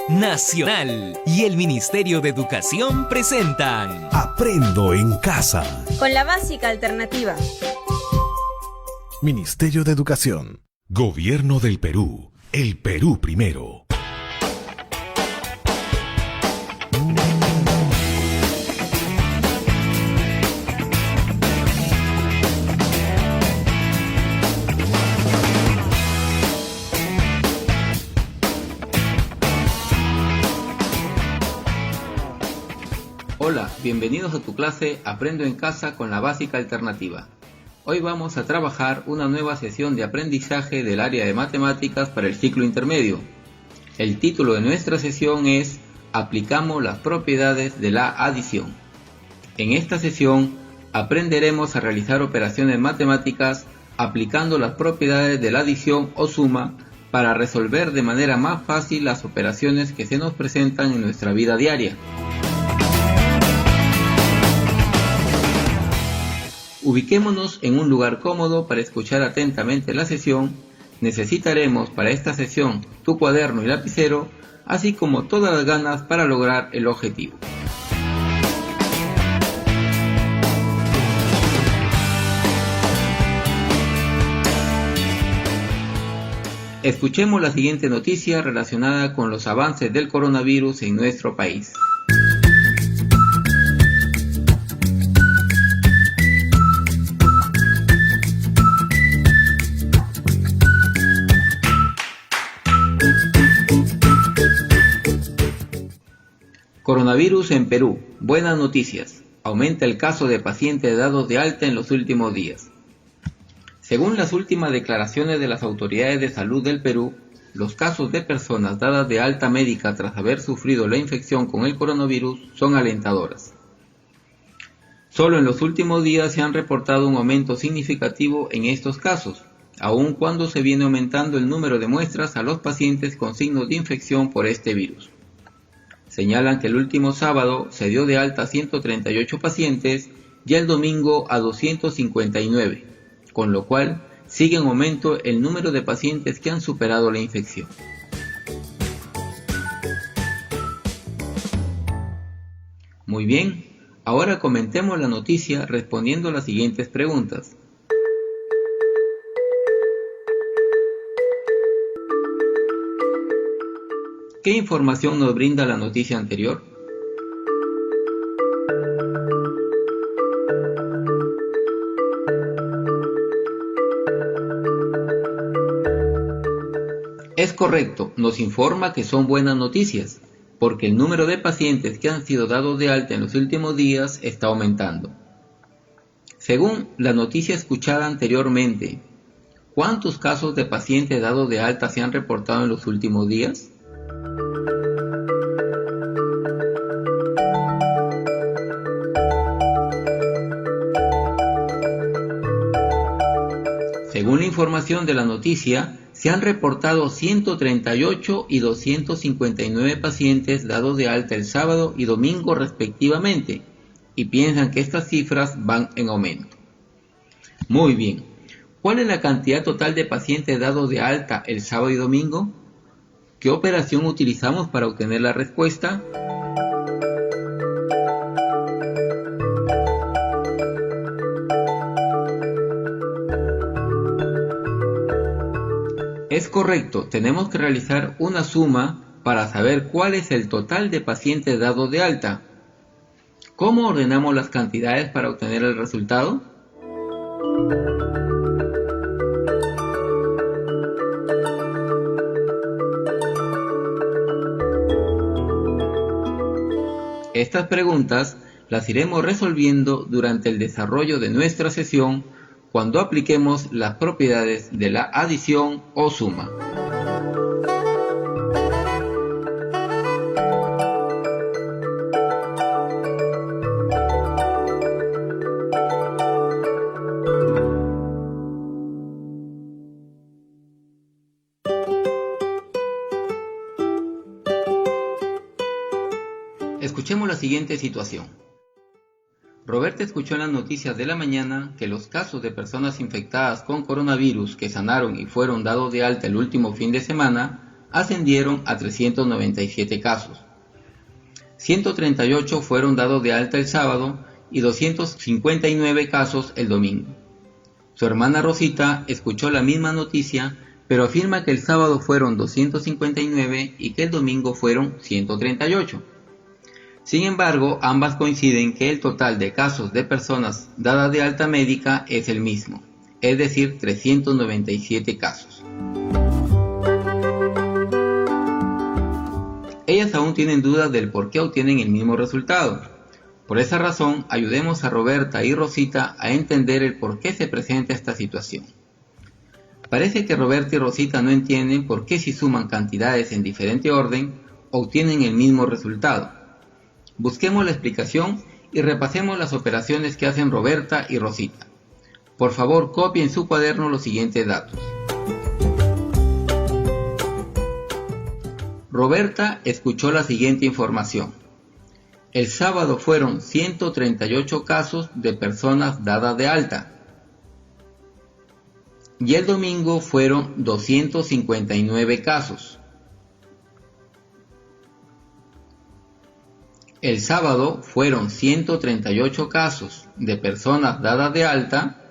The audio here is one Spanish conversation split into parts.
Nacional y el Ministerio de Educación presentan Aprendo en Casa. Con la básica alternativa. Ministerio de Educación. Gobierno del Perú. El Perú primero. Hola, bienvenidos a tu clase Aprendo en Casa con la básica alternativa. Hoy vamos a trabajar una nueva sesión de aprendizaje del área de matemáticas para el ciclo intermedio. El título de nuestra sesión es Aplicamos las propiedades de la adición. En esta sesión aprenderemos a realizar operaciones matemáticas aplicando las propiedades de la adición o suma para resolver de manera más fácil las operaciones que se nos presentan en nuestra vida diaria. Ubiquémonos en un lugar cómodo para escuchar atentamente la sesión. Necesitaremos para esta sesión tu cuaderno y lapicero, así como todas las ganas para lograr el objetivo. Escuchemos la siguiente noticia relacionada con los avances del coronavirus en nuestro país. Coronavirus en Perú. Buenas noticias. Aumenta el caso de pacientes dados de alta en los últimos días. Según las últimas declaraciones de las autoridades de salud del Perú, los casos de personas dadas de alta médica tras haber sufrido la infección con el coronavirus son alentadoras. Solo en los últimos días se han reportado un aumento significativo en estos casos, aun cuando se viene aumentando el número de muestras a los pacientes con signos de infección por este virus. Señalan que el último sábado se dio de alta a 138 pacientes y el domingo a 259, con lo cual sigue en aumento el número de pacientes que han superado la infección. Muy bien, ahora comentemos la noticia respondiendo a las siguientes preguntas. ¿Qué información nos brinda la noticia anterior? Es correcto, nos informa que son buenas noticias, porque el número de pacientes que han sido dados de alta en los últimos días está aumentando. Según la noticia escuchada anteriormente, ¿cuántos casos de pacientes dados de alta se han reportado en los últimos días? Según la información de la noticia, se han reportado 138 y 259 pacientes dados de alta el sábado y domingo respectivamente, y piensan que estas cifras van en aumento. Muy bien, ¿cuál es la cantidad total de pacientes dados de alta el sábado y domingo? ¿Qué operación utilizamos para obtener la respuesta? Es correcto, tenemos que realizar una suma para saber cuál es el total de pacientes dados de alta. ¿Cómo ordenamos las cantidades para obtener el resultado? Estas preguntas las iremos resolviendo durante el desarrollo de nuestra sesión cuando apliquemos las propiedades de la adición o suma. Escuchemos la siguiente situación. Roberta escuchó en las noticias de la mañana que los casos de personas infectadas con coronavirus que sanaron y fueron dados de alta el último fin de semana ascendieron a 397 casos. 138 fueron dados de alta el sábado y 259 casos el domingo. Su hermana Rosita escuchó la misma noticia, pero afirma que el sábado fueron 259 y que el domingo fueron 138. Sin embargo, ambas coinciden que el total de casos de personas dadas de alta médica es el mismo, es decir, 397 casos. Ellas aún tienen dudas del por qué obtienen el mismo resultado. Por esa razón, ayudemos a Roberta y Rosita a entender el por qué se presenta esta situación. Parece que Roberta y Rosita no entienden por qué si suman cantidades en diferente orden, obtienen el mismo resultado. Busquemos la explicación y repasemos las operaciones que hacen Roberta y Rosita. Por favor, copien en su cuaderno los siguientes datos. Roberta escuchó la siguiente información. El sábado fueron 138 casos de personas dadas de alta. Y el domingo fueron 259 casos. El sábado fueron 138 casos de personas dadas de alta.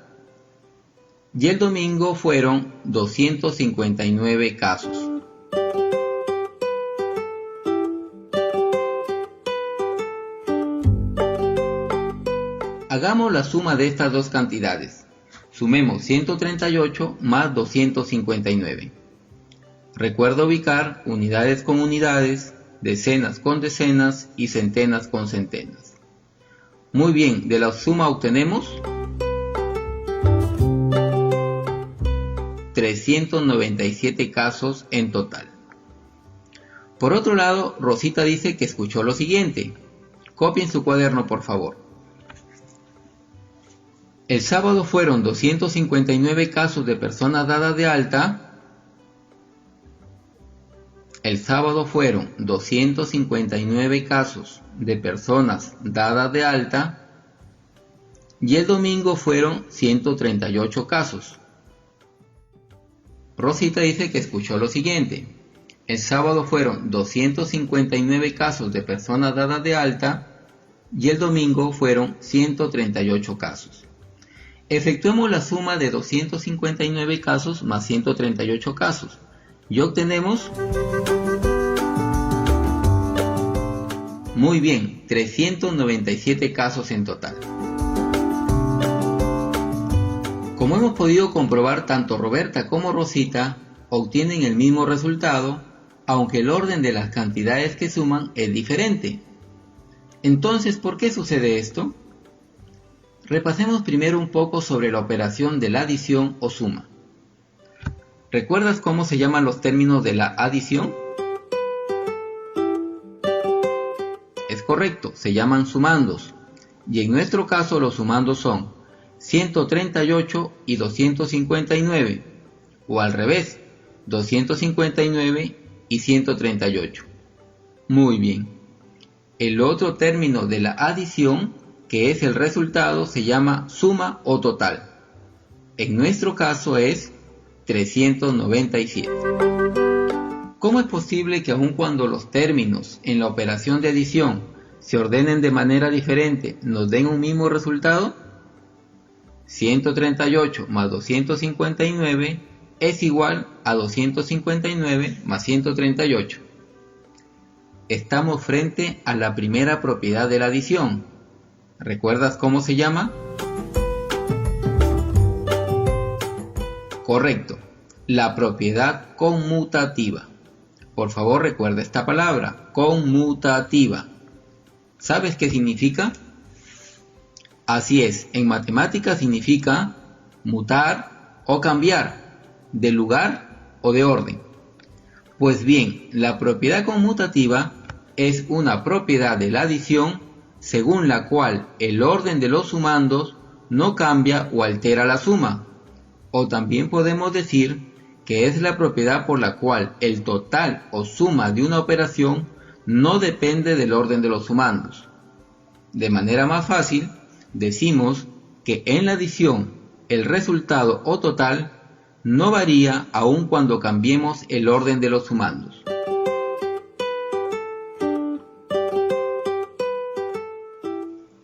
Y el domingo fueron 259 casos. Hagamos la suma de estas dos cantidades. Sumemos 138 más 259. Recuerda ubicar unidades con unidades, decenas con decenas y centenas con centenas. Muy bien, de la suma obtenemos 397 casos en total. Por otro lado, Rosita dice que escuchó lo siguiente. Copien su cuaderno, por favor. El sábado fueron 259 casos de personas dadas de alta. El sábado fueron 259 casos de personas dadas de alta. Y el domingo fueron 138 casos. Rosita dice que escuchó lo siguiente. El sábado fueron 259 casos de personas dadas de alta. Y el domingo fueron 138 casos. Efectuemos la suma de 259 casos más 138 casos y obtenemos, muy bien, 397 casos en total. Como hemos podido comprobar, tanto Roberta como Rosita obtienen el mismo resultado, aunque el orden de las cantidades que suman es diferente. Entonces, ¿por qué sucede esto? Repasemos primero un poco sobre la operación de la adición o suma. ¿Recuerdas cómo se llaman los términos de la adición? Es correcto, se llaman sumandos. Y en nuestro caso los sumandos son 138 y 259. O al revés, 259 y 138. Muy bien. El otro término de la adición, que es el resultado, se llama suma o total. En nuestro caso es 397. ¿Cómo es posible que aun cuando los términos en la operación de adición se ordenen de manera diferente, nos den un mismo resultado? 138 más 259 es igual a 259 más 138. Estamos frente a la primera propiedad de la adición. ¿Recuerdas cómo se llama? Correcto, la propiedad conmutativa. Por favor, recuerda esta palabra, conmutativa. ¿Sabes qué significa? Así es, en matemáticas significa mutar o cambiar, de lugar o de orden. Pues bien, la propiedad conmutativa es una propiedad de la adición según la cual el orden de los sumandos no cambia o altera la suma. O también podemos decir que es la propiedad por la cual el total o suma de una operación no depende del orden de los sumandos. De manera más fácil, decimos que en la adición el resultado o total no varía aun cuando cambiemos el orden de los sumandos.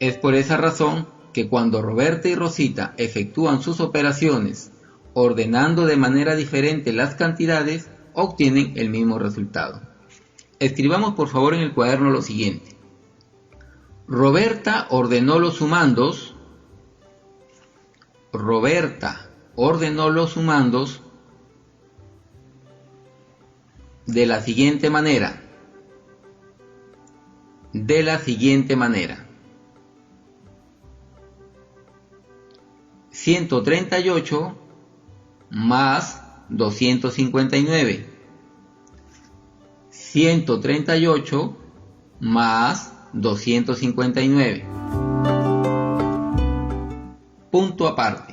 Es por esa razón que cuando Roberta y Rosita efectúan sus operaciones ordenando de manera diferente las cantidades, obtienen el mismo resultado. Escribamos por favor en el cuaderno lo siguiente. Roberta ordenó los sumandos. Roberta ordenó los sumandos de la siguiente manera. 138 más 259. 138 más 259. Punto aparte.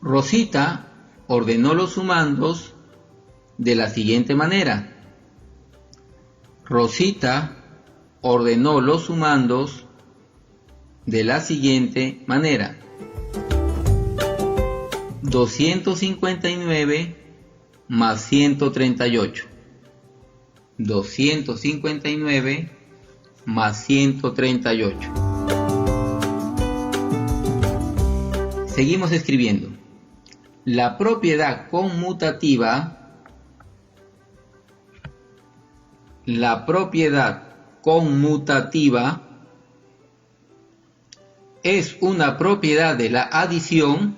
Rosita ordenó los sumandos de la siguiente manera. Rosita ordenó los sumandos de la siguiente manera. 259 más 138. 259 más 138. Seguimos escribiendo. La propiedad conmutativa es una propiedad de la adición.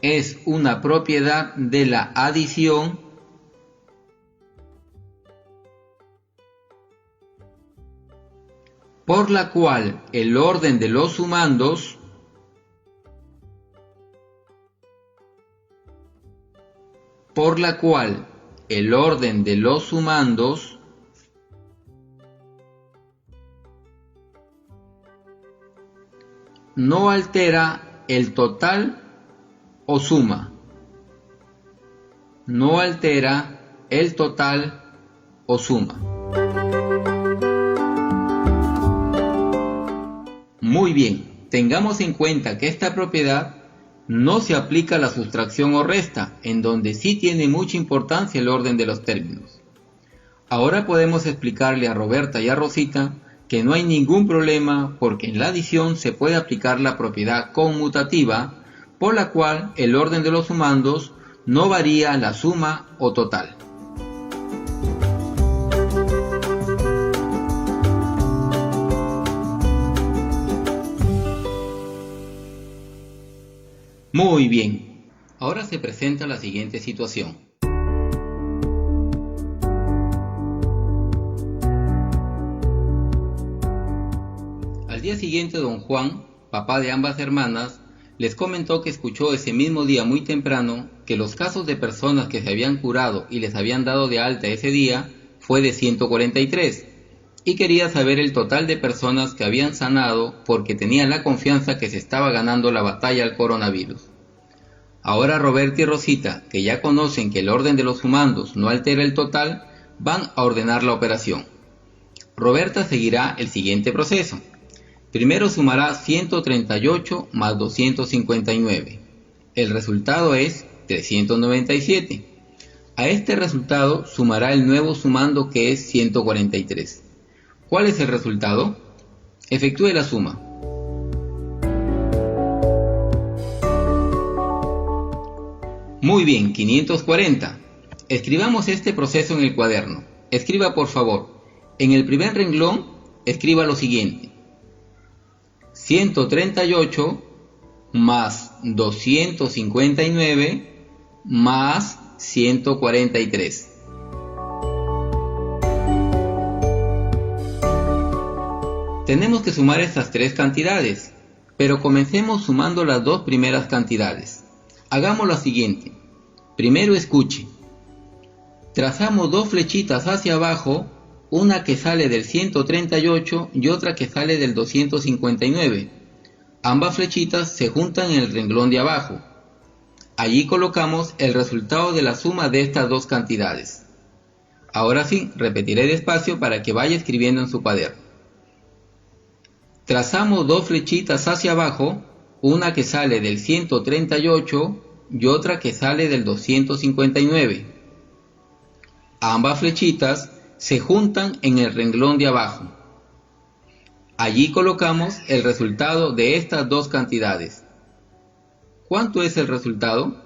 Es una propiedad de la adición por la cual el orden de los sumandos no altera el total o suma. No altera el total o suma. Muy bien, tengamos en cuenta que esta propiedad no se aplica a la sustracción o resta, en donde sí tiene mucha importancia el orden de los términos. Ahora podemos explicarle a Roberta y a Rosita que no hay ningún problema porque en la adición se puede aplicar la propiedad conmutativa, por la cual el orden de los sumandos no varía la suma o total. Muy bien, ahora se presenta la siguiente situación. Al día siguiente, don Juan, papá de ambas hermanas, les comentó que escuchó ese mismo día muy temprano que los casos de personas que se habían curado y les habían dado de alta ese día fue de 143, y quería saber el total de personas que habían sanado porque tenía la confianza que se estaba ganando la batalla al coronavirus. Ahora Roberta y Rosita, que ya conocen que el orden de los sumandos no altera el total, van a ordenar la operación. Roberta seguirá el siguiente proceso. Primero sumará 138 más 259. El resultado es 397. A este resultado sumará el nuevo sumando que es 143. ¿Cuál es el resultado? Efectúe la suma. Muy bien, 540. Escribamos este proceso en el cuaderno. Escriba por favor. En el primer renglón, escriba lo siguiente. 138 más 259 más 143. Tenemos que sumar estas tres cantidades, pero comencemos sumando las dos primeras cantidades. Hagamos lo siguiente. Primero escuche. Trazamos dos flechitas hacia abajo, una que sale del 138 y otra que sale del 259. Ambas flechitas se juntan en el renglón de abajo. Allí colocamos el resultado de la suma de estas dos cantidades. Ahora sí, repetiré despacio para que vaya escribiendo en su cuaderno. Trazamos dos flechitas hacia abajo, una que sale del 138 y otra que sale del 259. Ambas flechitas se juntan en el renglón de abajo. Allí colocamos el resultado de estas dos cantidades. ¿Cuánto es el resultado?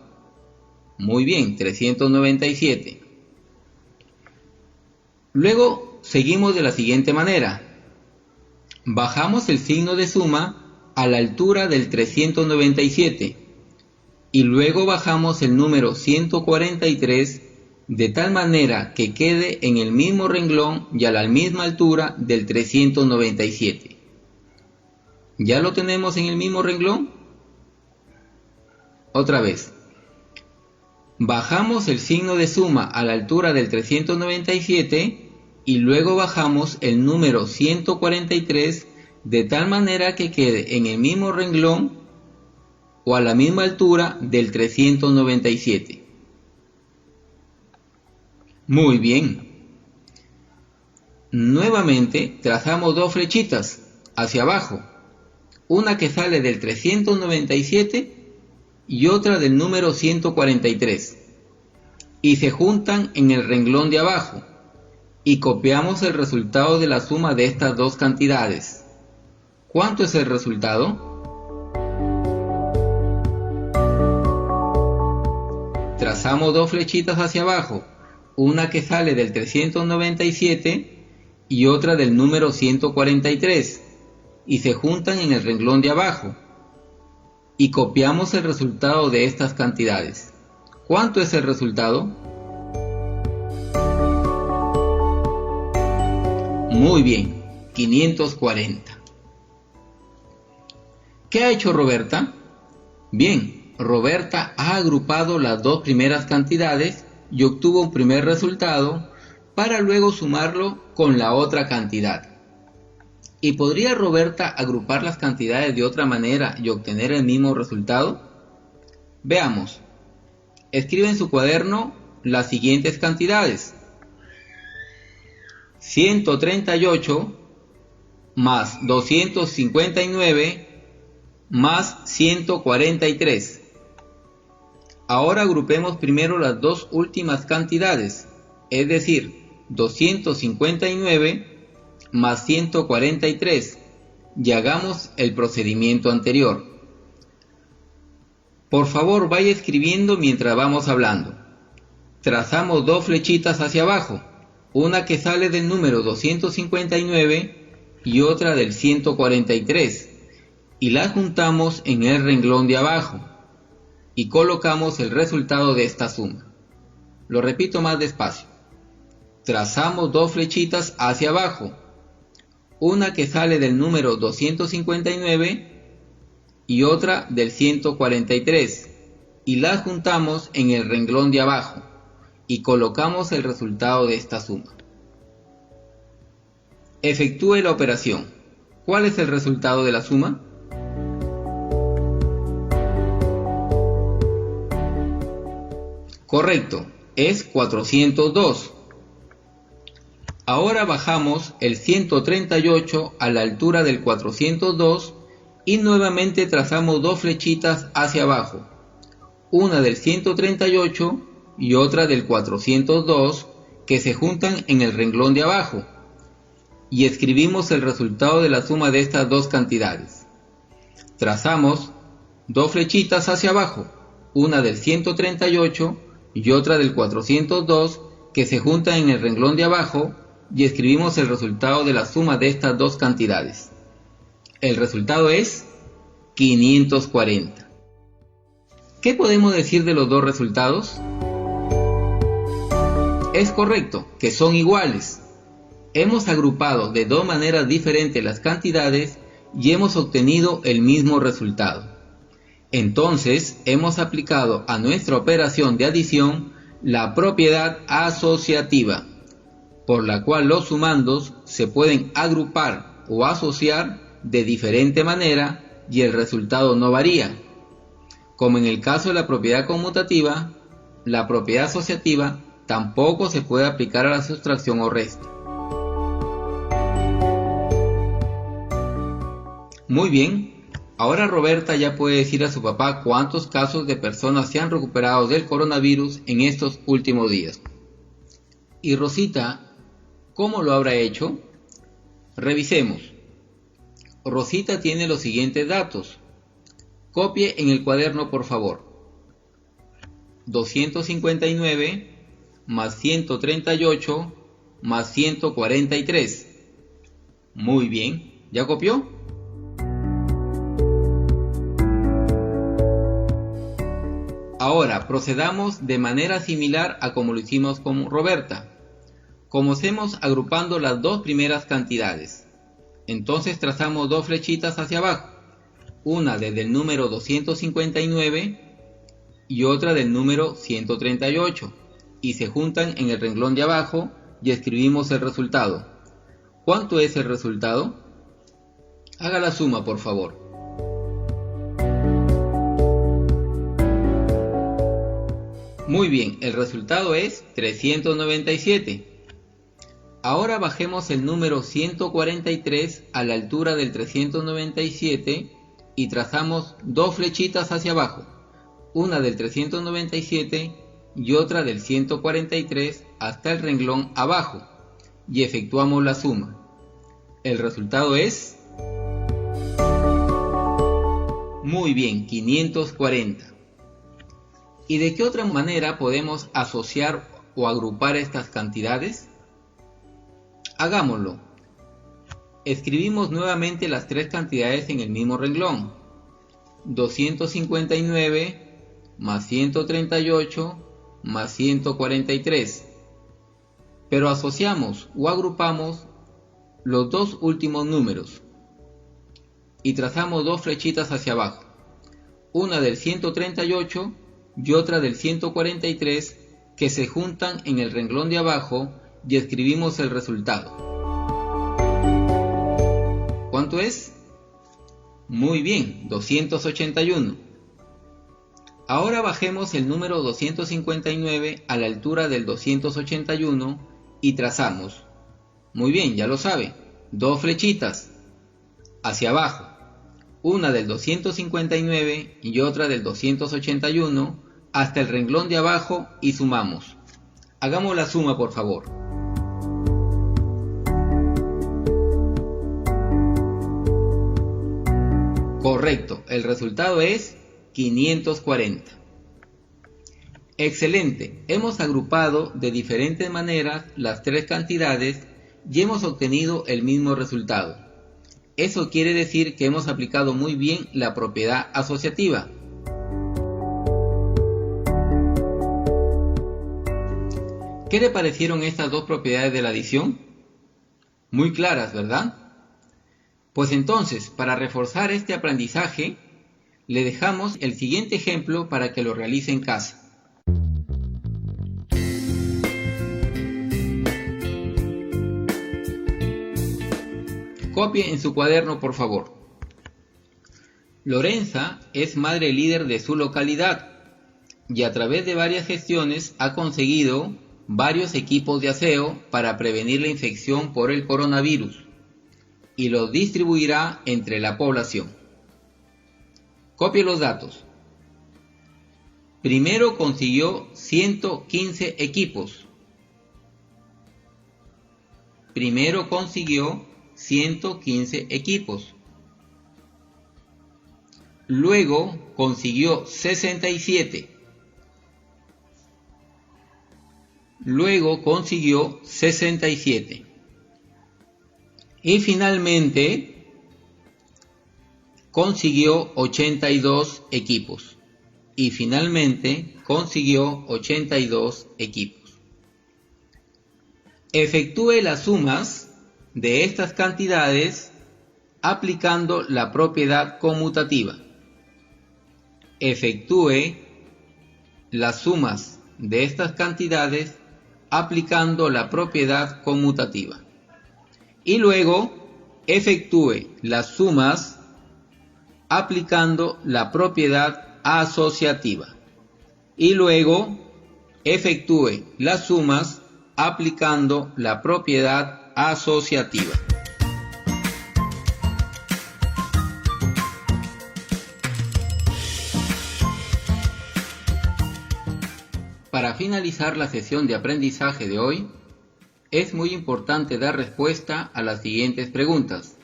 Muy bien, 397. Luego seguimos de la siguiente manera. Bajamos el signo de suma a la altura del 397 y luego bajamos el número 143 de tal manera que quede en el mismo renglón y a la misma altura del 397. ¿Ya lo tenemos en el mismo renglón? Otra vez. Bajamos el signo de suma a la altura del 397 y luego bajamos el número 143 de tal manera que quede en el mismo renglón o a la misma altura del 397. Muy bien. Nuevamente trazamos dos flechitas hacia abajo, una que sale del 397 y otra del número 143, y se juntan en el renglón de abajo, y copiamos el resultado de la suma de estas dos cantidades. ¿Cuánto es el resultado? Trazamos dos flechitas hacia abajo, una que sale del 397 y otra del número 143, y se juntan en el renglón de abajo, y copiamos el resultado de estas cantidades. ¿Cuánto es el resultado? Muy bien, 540. ¿Qué ha hecho Roberta? Bien, Roberta ha agrupado las dos primeras cantidades y obtuvo un primer resultado para luego sumarlo con la otra cantidad. ¿Y podría Roberta agrupar las cantidades de otra manera y obtener el mismo resultado? Veamos. Escribe en su cuaderno las siguientes cantidades: 138 más 259 más 143. Ahora agrupemos primero las dos últimas cantidades, es decir, 259 más 143, y hagamos el procedimiento anterior. Por favor, vaya escribiendo mientras vamos hablando. Trazamos dos flechitas hacia abajo, una que sale del número 259 y otra del 143, y las juntamos en el renglón de abajo, y colocamos el resultado de esta suma. Lo repito más despacio. Trazamos dos flechitas hacia abajo, una que sale del número 259 y otra del 143, y las juntamos en el renglón de abajo, y colocamos el resultado de esta suma. Efectúe la operación. ¿Cuál es el resultado de la suma? Correcto, es 402. Ahora bajamos el 138 a la altura del 402 y nuevamente trazamos dos flechitas hacia abajo, una del 138 y otra del 402, que se juntan en el renglón de abajo, y escribimos el resultado de la suma de estas dos cantidades. Trazamos dos flechitas hacia abajo, una del 138 y otra del 402, que se juntan en el renglón de abajo, y escribimos el resultado de la suma de estas dos cantidades. El resultado es 540. ¿Qué podemos decir de los dos resultados? Es correcto, que son iguales. Hemos agrupado de dos maneras diferentes las cantidades y hemos obtenido el mismo resultado. Entonces, hemos aplicado a nuestra operación de adición la propiedad asociativa, por la cual los sumandos se pueden agrupar o asociar de diferente manera y el resultado no varía. Como en el caso de la propiedad conmutativa, la propiedad asociativa tampoco se puede aplicar a la sustracción o resta. Muy bien, Ahora Roberta ya puede decir a su papá cuántos casos de personas se han recuperado del coronavirus en estos últimos días. ¿Y Rosita, cómo lo habrá hecho? Revisemos. Rosita tiene los siguientes datos. Copie en el cuaderno, por favor. 259 más 138 más 143. Muy bien, ¿ya copió? Ahora procedamos de manera similar a como lo hicimos con Roberta. Comencemos agrupando las dos primeras cantidades. Entonces trazamos dos flechitas hacia abajo, una desde el número 259 y otra del número 138, y se juntan en el renglón de abajo y escribimos el resultado. ¿Cuánto es el resultado? Haga la suma, por favor. Muy bien, el resultado es 397. Ahora bajemos el número 143 a la altura del 397 y trazamos dos flechitas hacia abajo, una del 397 y otra del 143 hasta el renglón abajo, y efectuamos la suma. El resultado es... Muy bien, 540. ¿Y de qué otra manera podemos asociar o agrupar estas cantidades? Hagámoslo. Escribimos nuevamente las tres cantidades en el mismo renglón. 259 más 138 más 143. Pero asociamos o agrupamos los dos últimos números y trazamos dos flechitas hacia abajo, una del 138 y otra del 143, que se juntan en el renglón de abajo y escribimos el resultado. ¿Cuánto es? Muy bien, 281. Ahora bajemos el número 259 a la altura del 281 y trazamos. Muy bien, ya lo sabe, dos flechitas hacia abajo, una del 259 y otra del 281 hasta el renglón de abajo y sumamos. Hagamos la suma, por favor. Correcto, el resultado es 540. Excelente, hemos agrupado de diferentes maneras las tres cantidades y hemos obtenido el mismo resultado. Eso quiere decir que hemos aplicado muy bien la propiedad asociativa. ¿Qué le parecieron estas dos propiedades de la adición? Muy claras, ¿verdad? Pues entonces, para reforzar este aprendizaje, le dejamos el siguiente ejemplo para que lo realice en casa. Copie en su cuaderno, por favor. Lorenza es madre líder de su localidad y a través de varias gestiones ha conseguido varios equipos de aseo para prevenir la infección por el coronavirus y los distribuirá entre la población. Copie los datos. Primero consiguió 115 equipos. Primero consiguió 115 equipos. Luego consiguió 67. Luego consiguió 67. Y finalmente consiguió 82 equipos. Y finalmente consiguió 82 equipos. Efectúe las sumas de estas cantidades aplicando la propiedad conmutativa. Efectúe las sumas de estas cantidades aplicando la propiedad conmutativa. Y luego efectúe las sumas aplicando la propiedad asociativa. Y luego efectúe las sumas aplicando la propiedad asociativa. finalizar la sesión de aprendizaje de hoy, es muy importante dar respuesta a las siguientes preguntas.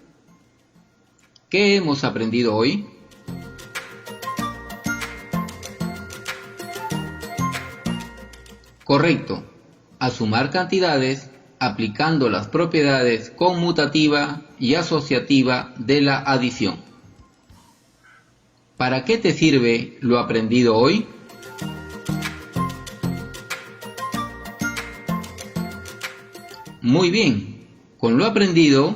¿Qué hemos aprendido hoy? Correcto. A sumar cantidades aplicando las propiedades conmutativa y asociativa de la adición. ¿Para qué te sirve lo aprendido hoy? Muy bien, con lo aprendido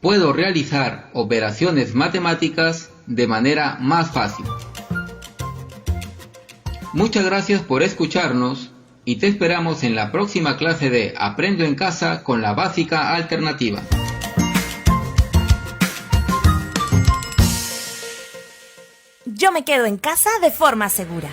puedo realizar operaciones matemáticas de manera más fácil. Muchas gracias por escucharnos y te esperamos en la próxima clase de Aprendo en Casa con la básica alternativa. Yo me quedo en casa de forma segura.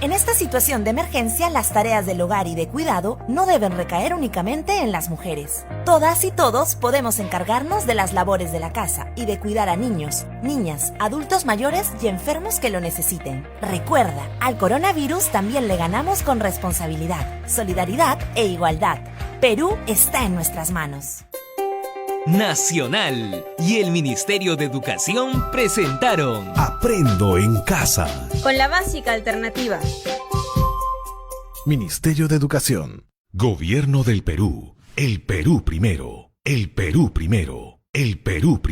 En esta situación de emergencia, las tareas del hogar y de cuidado no deben recaer únicamente en las mujeres. Todas y todos podemos encargarnos de las labores de la casa y de cuidar a niños, niñas, adultos mayores y enfermos que lo necesiten. Recuerda, al coronavirus también le ganamos con responsabilidad, solidaridad e igualdad. Perú está en nuestras manos. Nacional y el Ministerio de Educación presentaron Aprendo en Casa. Con la básica alternativa. Ministerio de Educación. Gobierno del Perú. El Perú primero. El Perú primero. El Perú primero.